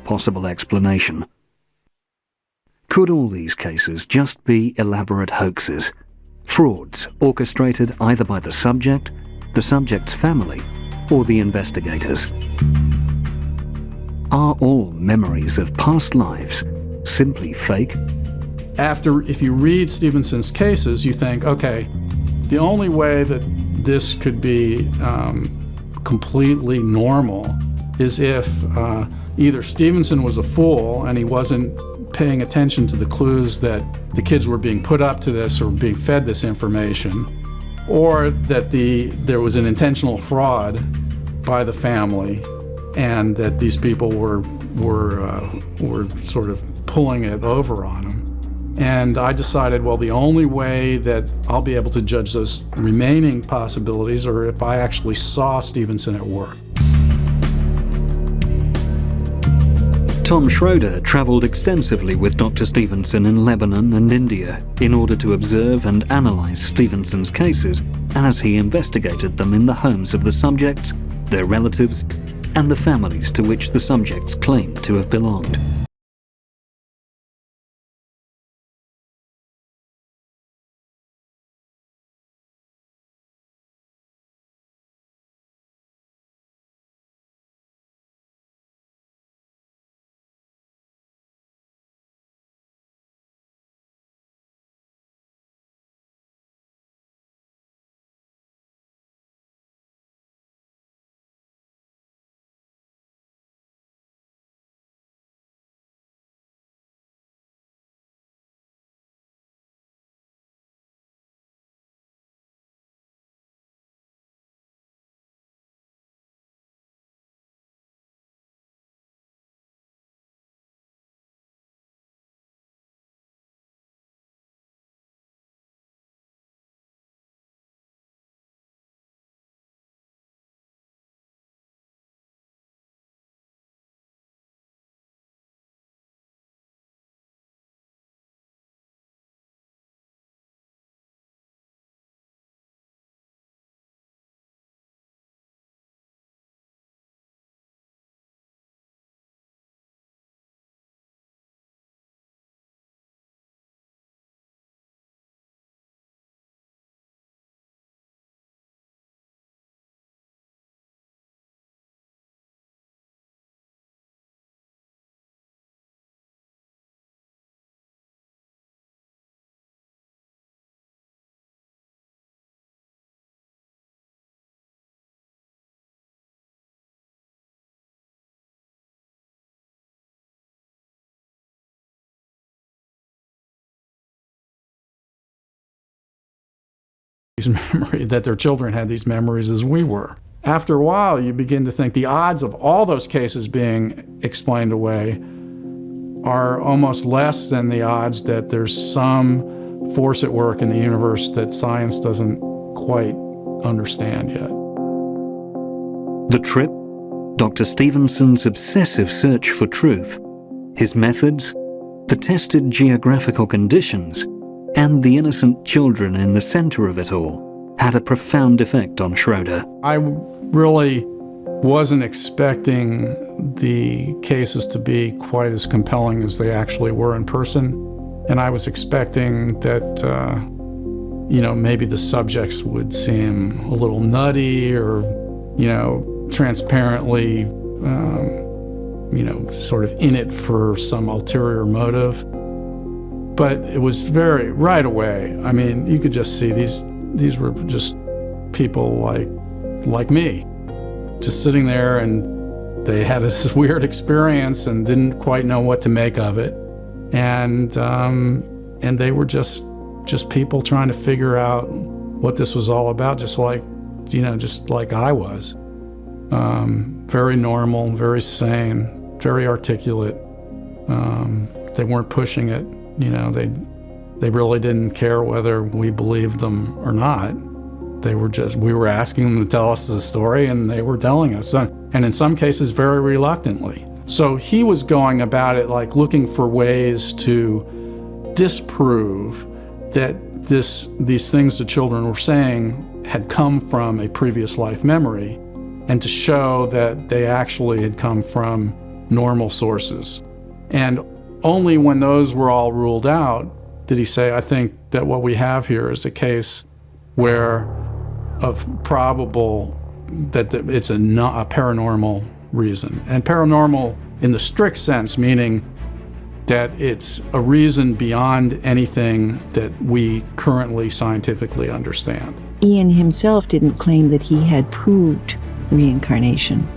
possible explanation. Could all these cases just be elaborate hoaxes? Frauds orchestrated either by the subject's family, or the investigators? Are all memories of past lives simply fake? If you read Stevenson's cases, you think, okay, the only way that this could be completely normal is if either Stevenson was a fool and he wasn't paying attention to the clues that the kids were being put up to this or being fed this information, or that there was an intentional fraud by the family and that these people were sort of pulling it over on him. And I decided, well, the only way that I'll be able to judge those remaining possibilities are if I actually saw Stevenson at work. Tom Schroeder traveled extensively with Dr. Stevenson in Lebanon and India in order to observe and analyze Stevenson's cases as he investigated them in the homes of the subjects, their relatives, and the families to which the subjects claimed to have belonged. Memory that their children had these memories as we were. After a while, you begin to think the odds of all those cases being explained away are almost less than the odds that there's some force at work in the universe that science doesn't quite understand yet. The trip, Dr. Stevenson's obsessive search for truth, his methods, the tested geographical conditions, and the innocent children in the center of it all had a profound effect on Schroeder. I really wasn't expecting the cases to be quite as compelling as they actually were in person. And I was expecting that, maybe the subjects would seem a little nutty or, transparently, sort of in it for some ulterior motive. But it was right away. I mean, you could just see these were just people like me, just sitting there, and they had this weird experience and didn't quite know what to make of it. And they were just people trying to figure out what this was all about, just like I was. Very normal, very sane, very articulate. They weren't pushing it. They really didn't care whether we believed them or not. We were asking them to tell us the story, and they were telling us, and in some cases very reluctantly. So he was going about it like looking for ways to disprove that these things the children were saying had come from a previous life memory, and to show that they actually had come from normal sources. And only when those were all ruled out did he say, I think that what we have here is a case where of probable that it's a paranormal reason. And paranormal in the strict sense, meaning that it's a reason beyond anything that we currently scientifically understand. Ian himself didn't claim that he had proved reincarnation.